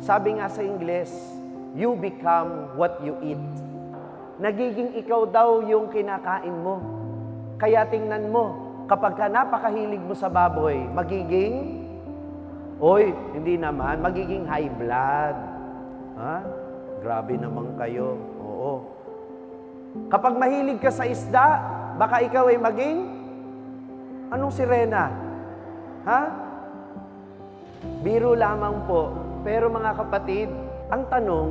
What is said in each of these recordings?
Sabi nga sa Ingles, you become what you eat. Nagiging ikaw daw yung kinakain mo. Kaya tingnan mo, kapag ka napakahilig mo sa baboy, magiging, hindi naman, magiging high blood. Ha? Grabe naman kayo. Oo. Kapag mahilig ka sa isda, baka ikaw ay maging, anong sirena? Ha? Biro lamang po. Pero mga kapatid, ang tanong,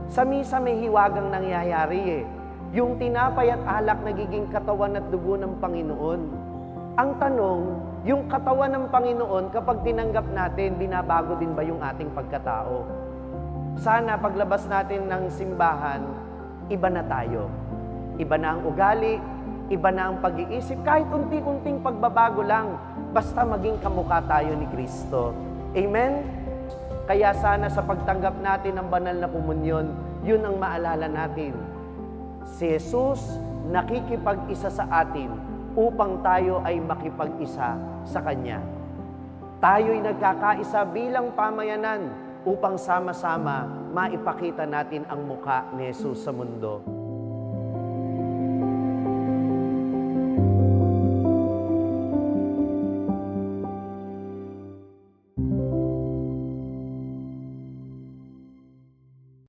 sa misa may hiwagang nangyayari eh. Yung tinapay at alak nagiging katawan at dugo ng Panginoon. Ang tanong, yung katawan ng Panginoon, kapag tinanggap natin, binabago din ba yung ating pagkatao? Sana paglabas natin ng simbahan, iba na tayo. Iba na ang ugali, iba na ang pag-iisip, kahit unti-unting pagbabago lang, basta maging kamukha tayo ni Kristo. Amen? Kaya sana sa pagtanggap natin ng banal na komunyon, yun ang maalala natin. Si Jesus nakikipag-isa sa atin upang tayo ay makipag-isa sa Kanya. Tayo'y nagkakaisa bilang pamayanan upang sama-sama maipakita natin ang mukha ni Jesus sa mundo.